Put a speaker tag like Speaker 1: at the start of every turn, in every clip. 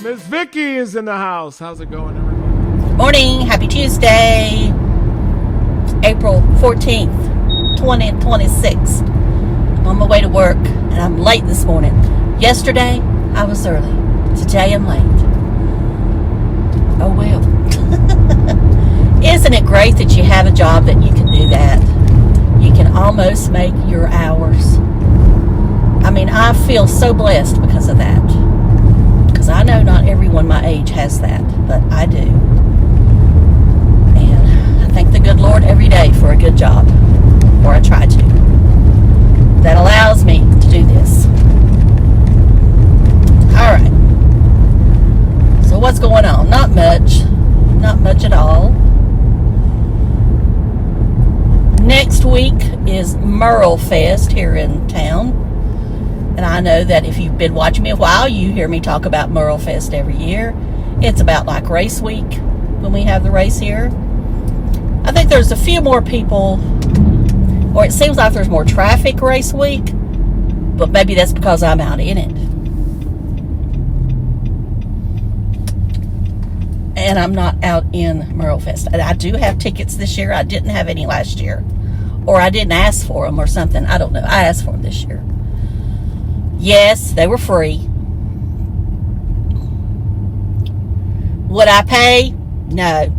Speaker 1: Miss Vicky is in the house. How's it going, everybody?
Speaker 2: Morning. Happy Tuesday. April 14th, 2026. I'm on my way to work, and I'm late this morning. Yesterday, I was early. Today, I'm late. Oh, well. Isn't it great that you have a job that you can do that? You can almost make your hours. I mean, I feel so blessed because of that. Because I know not everyone my age has that, but I do. And I thank the good Lord every day for a good job, or I try to, that allows me to do this. All right. So what's going on? Not much. Not much at all. Next week is Merle Fest here in town. And I know that if you've been watching me a while, you hear me talk about Merle Fest every year. It's about like race week when we have the race here. I think there's a few more people, or it seems like there's more traffic race week, but maybe that's because I'm out in it. And I'm not out in Merle Fest. I do have tickets this year. I didn't have any last year. Or I didn't ask for them or something. I don't know. I asked for them this year. Yes, they were free. Would I pay? No.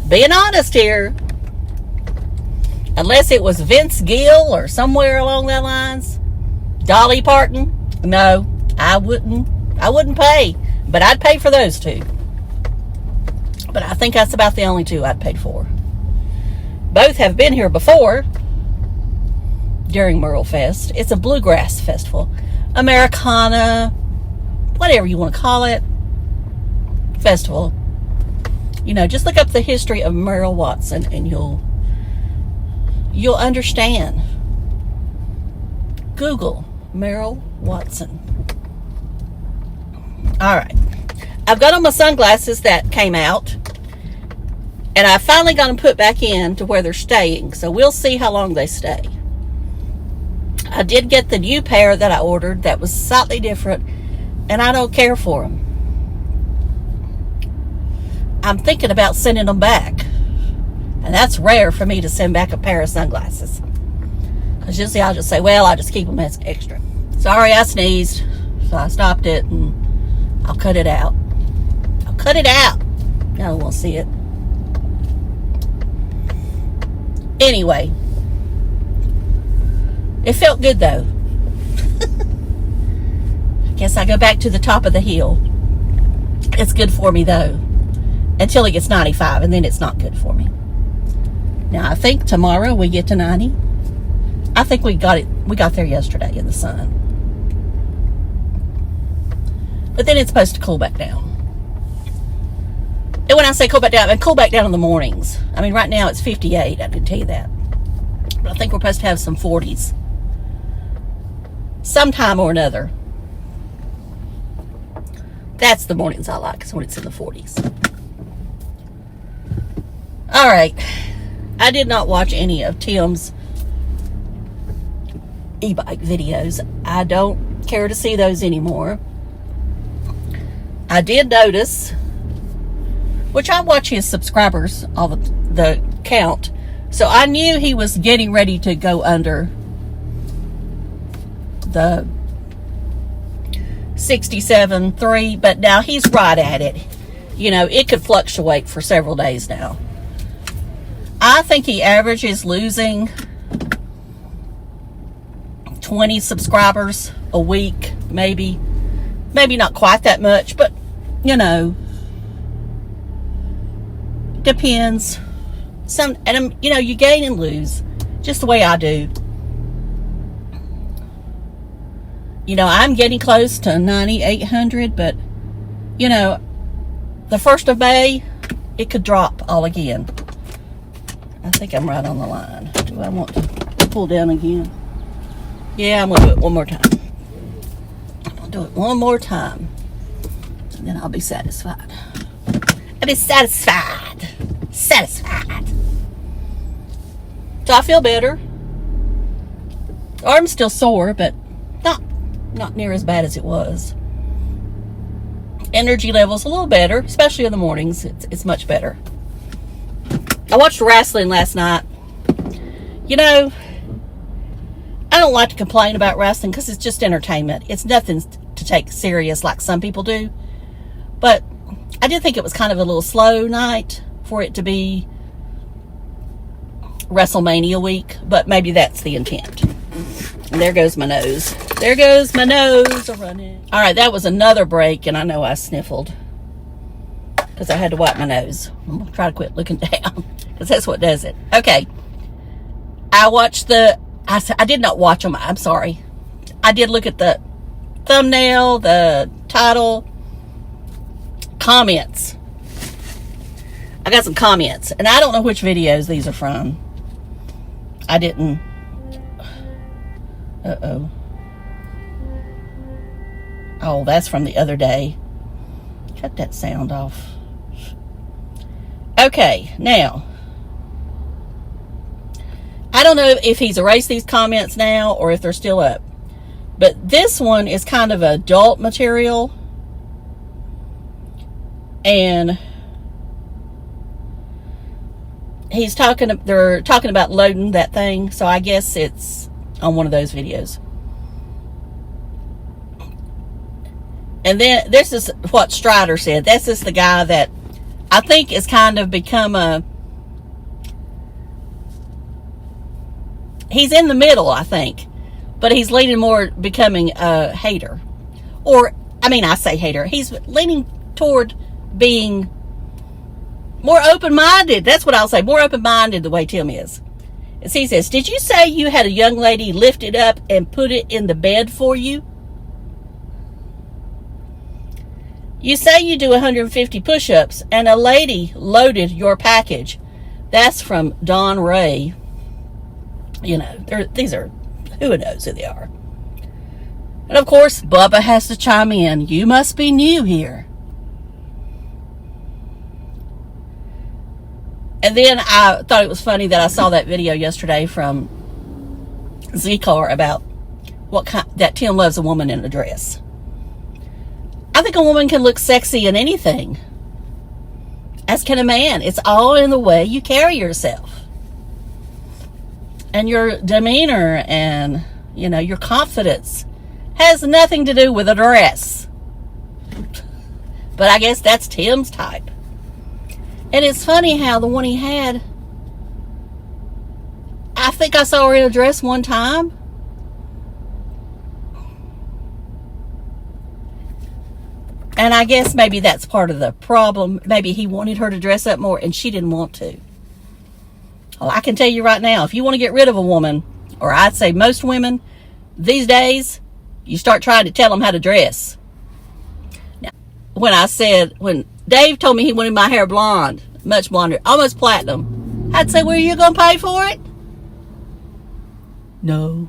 Speaker 2: Being honest here. Unless it was Vince Gill or somewhere along that lines. Dolly Parton. No, I wouldn't pay. But I'd pay for those two. But I think that's about the only two I'd pay for. Both have been here before. During Merle Fest. It's a bluegrass festival. Americana, whatever you want to call it. Festival. You know, just look up the history of Merle Watson and you'll understand. Google Merle Watson. Alright. I've got on my sunglasses that came out. And I finally got them put back in to where they're staying. So we'll see how long they stay. I did get the new pair that I ordered that was slightly different, and I don't care for them. I'm thinking about sending them back, and that's rare for me to send back a pair of sunglasses. Because usually I'll just say, well, I'll just keep them as extra. Sorry, I sneezed, so I stopped it, and I'll cut it out. I'll cut it out. I don't want to see it. Anyway. It felt good, though. I guess I go back to the top of the hill. It's good for me, though. Until it gets 95, and then it's not good for me. Now, I think tomorrow we get to 90. I think we got there yesterday in the sun. But then it's supposed to cool back down. And when I say cool back down, I mean cool back down in the mornings. I mean, right now it's 58. I can tell you that. But I think we're supposed to have some 40s. Sometime or another. That's the mornings I like, is when it's in the 40s. Alright. I did not watch any of Tim's e-bike videos. I don't care to see those anymore. I did notice, which I watch his subscribers, all the count, so I knew he was getting ready to go under the 67.3, but now he's right at it. You know, it could fluctuate for several days now. I think he averages losing 20 subscribers a week, maybe not quite that much, but you know, depends. And you know, you gain and lose just the way I do. You know, I'm getting close to 9,800, but, you know, the 1st of May, it could drop all again. I think I'm right on the line. Do I want to pull down again? Yeah, I'm going to do it one more time. I'm going to do it one more time. And then I'll be satisfied. I'll be satisfied. Satisfied. So I feel better. Arm's still sore, but not near as bad as it was. Energy levels a little better, especially in the mornings. It's much better. I watched wrestling last night. You know, I don't like to complain about wrestling because it's just entertainment. It's nothing to take serious like some people do. But I did think it was kind of a little slow night for it to be WrestleMania week, but maybe that's the intent. And there goes my nose. There goes my nose running. All right, that was another break, and I know I sniffled because I had to wipe my nose. I'm going to try to quit looking down because that's what does it. Okay. I watched I did not watch them. I'm sorry. I did look at the thumbnail, the title, comments. I got some comments, and I don't know which videos these are from. I didn't. Uh-oh. Oh, that's from the other day. Cut that sound off. Okay, now. I don't know if he's erased these comments now or if they're still up. But this one is kind of adult material. And they're talking about loading that thing. So I guess it's on one of those videos. And then this is what Strider said. This is the guy that I think has kind of become he's in the middle, I think. But he's leaning more becoming a hater. Or, I mean, I say hater. He's leaning toward being more open-minded. That's what I'll say. More open-minded the way Tim is. And he says, did you say you had a young lady lift it up and put it in the bed for you? You say you do 150 push-ups and a lady loaded your package. That's from Don Ray. You know, these are, who knows who they are. And of course, Bubba has to chime in. You must be new here. And then I thought it was funny that I saw that video yesterday from Z-Car about that Tim loves a woman in a dress. I think a woman can look sexy in anything, as can a man. It's all in the way you carry yourself. And your demeanor and, you know, your confidence has nothing to do with a dress. But I guess that's Tim's type. And it's funny how the one he had, I think I saw her in a dress one time. And I guess maybe that's part of the problem. Maybe he wanted her to dress up more and she didn't want to. Well, I can tell you right now, if you want to get rid of a woman, or I'd say most women, these days, you start trying to tell them how to dress. Now, when Dave told me he wanted my hair blonde, much blonder, almost platinum, I'd say, well, are you going to pay for it? No.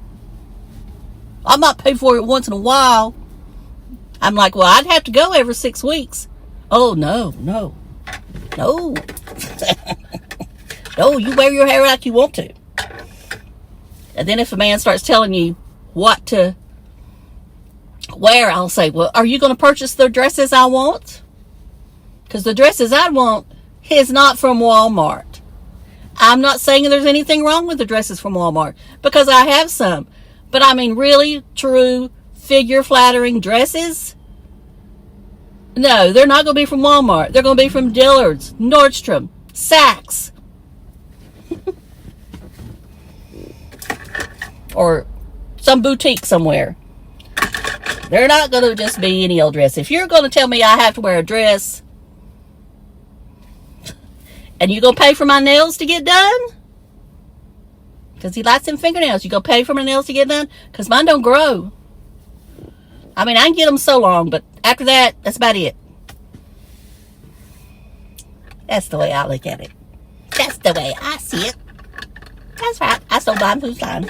Speaker 2: I might pay for it once in a while. I'm like, well, I'd have to go every 6 weeks. Oh, no. No, you wear your hair like you want to. And then if a man starts telling you what to wear, I'll say, well, are you going to purchase the dresses I want? Because the dresses I want is not from Walmart. I'm not saying there's anything wrong with the dresses from Walmart, because I have some. But I mean, really true figure-flattering dresses? No, they're not going to be from Walmart. They're going to be from Dillard's, Nordstrom, Saks. Or some boutique somewhere. They're not going to just be any old dress. If you're going to tell me I have to wear a dress, and you're going to pay for my nails to get done? Because he likes them fingernails. You going to pay for my nails to get done? Because mine don't grow. I mean, I can get them so long, but after that, that's about it. That's the way I look at it. That's the way I see it. That's right. I stole Blind Food's line.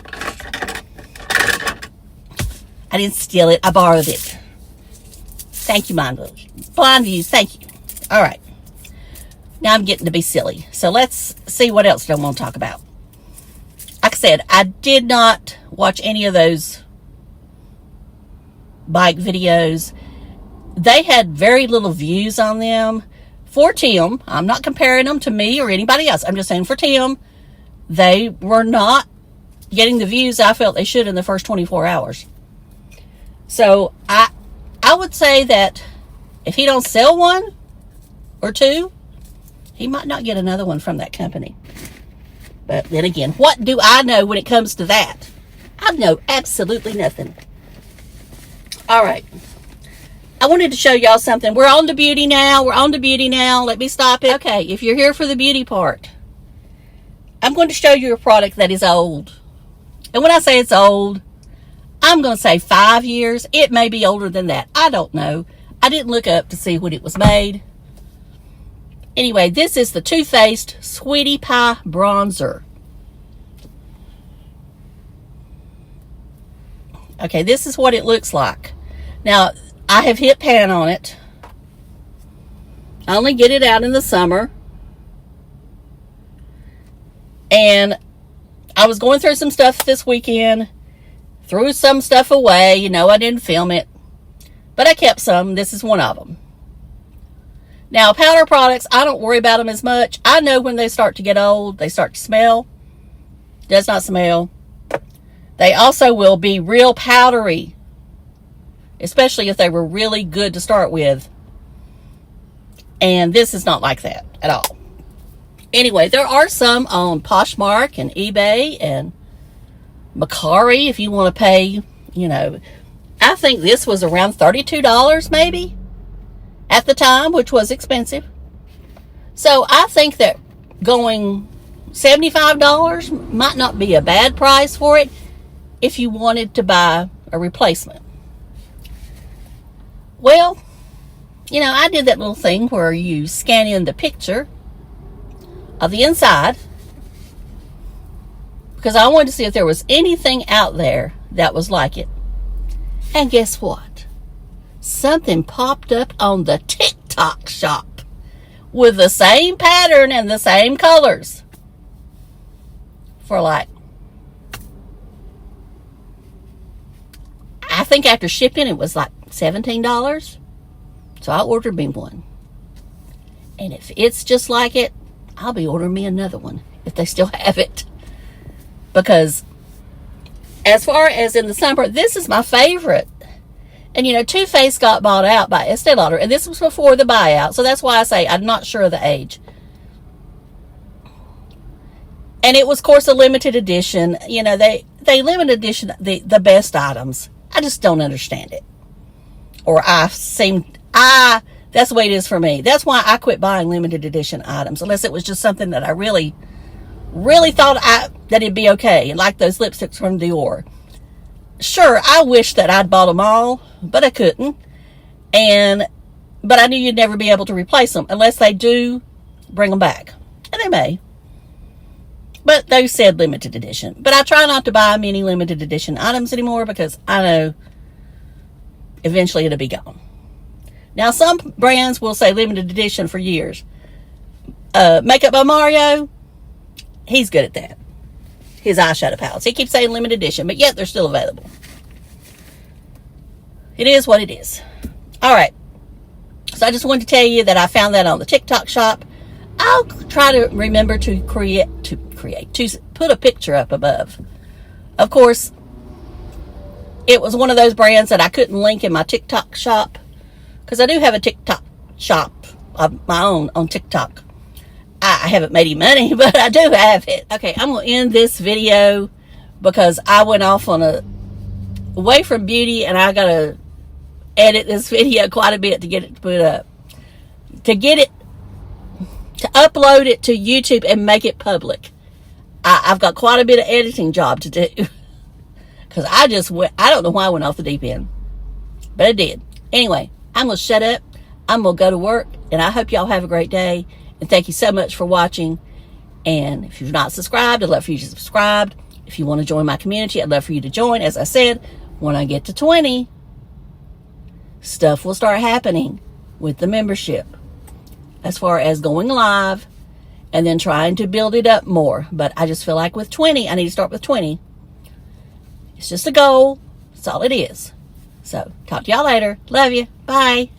Speaker 2: I didn't steal it. I borrowed it. Thank you, Blind Views. Thank you. All right. Now I'm getting to be silly. So let's see what else I want to talk about. Like I said, I did not watch any of those bike videos, they had very little views on them. For Tim, I'm not comparing them to me or anybody else. I'm just saying for Tim, they were not getting the views I felt they should in the first 24 hours. So I would say that if he don't sell one or two, he might not get another one from that company. But then again, what do I know when it comes to that? I know absolutely nothing. All right. I wanted to show y'all something. We're on to beauty now. Let me stop it. Okay, if you're here for the beauty part, I'm going to show you a product that is old. And when I say it's old, I'm going to say 5 years. It may be older than that. I don't know. I didn't look up to see when it was made. Anyway, this is the TooFaced Sweetie Pie Bronzer. Okay, this is what it looks like. Now, I have hit pan on it. I only get it out in the summer. And I was going through some stuff this weekend. Threw some stuff away. You know, I didn't film it. But I kept some. This is one of them. Now, powder products, I don't worry about them as much. I know when they start to get old, they start to smell. Does not smell. They also will be real powdery, especially if they were really good to start with. And this is not like that at all. Anyway, there are some on Poshmark and eBay and Macari if you want to pay, you know. I think this was around $32 maybe at the time, which was expensive. So I think that going $75 might not be a bad price for it if you wanted to buy a replacement. Well, you know, I did that little thing where you scan in the picture of the inside because I wanted to see if there was anything out there that was like it. And guess what? Something popped up on the TikTok shop with the same pattern and the same colors for like, I think after shipping it was like $17. So I ordered me one. And if it's just like it, I'll be ordering me another one if they still have it. Because as far as in the summer, this is my favorite. And you know, TooFaced got bought out by Estee Lauder, and this was before the buyout. So that's why I say I'm not sure of the age. And it was, of course, a limited edition. You know, they limited edition the best items. I just don't understand it. Or that's the way it is for me. That's why I quit buying limited edition items, unless it was just something that I really, really thought that it'd be okay. Like those lipsticks from Dior. Sure, I wish that I'd bought them all, but I couldn't. But I knew you'd never be able to replace them unless they do bring them back. And they may. But they said limited edition. But I try not to buy many limited edition items anymore because I know eventually it'll be gone. Now, some brands will say limited edition for years. Makeup by Mario, he's good at that. His eyeshadow palettes. He keeps saying limited edition, but yet they're still available. It is what it is. All right. So I just wanted to tell you that I found that on the TikTok shop. I'll try to remember to put a picture up above. Of course, it was one of those brands that I couldn't link in my TikTok shop because I do have a TikTok shop of my own on TikTok. I haven't made any money, but I do have it. Okay, I'm going to end this video because I went off on away from beauty, and I got to edit this video quite a bit to get it put up. To upload it to YouTube and make it public. I've got quite a bit of editing job to do. Because I don't know why I went off the deep end. But I did. Anyway, I'm going to shut up. I'm going to go to work, and I hope y'all have a great day. And thank you so much for watching. And if you've not subscribed, I'd love for you to subscribe. If you want to join my community, I'd love for you to join. As I said, when I get to 20, stuff will start happening with the membership. As far as going live and then trying to build it up more. But I just feel like with 20, I need to start with 20. It's just a goal. That's all it is. So, talk to y'all later. Love you. Bye.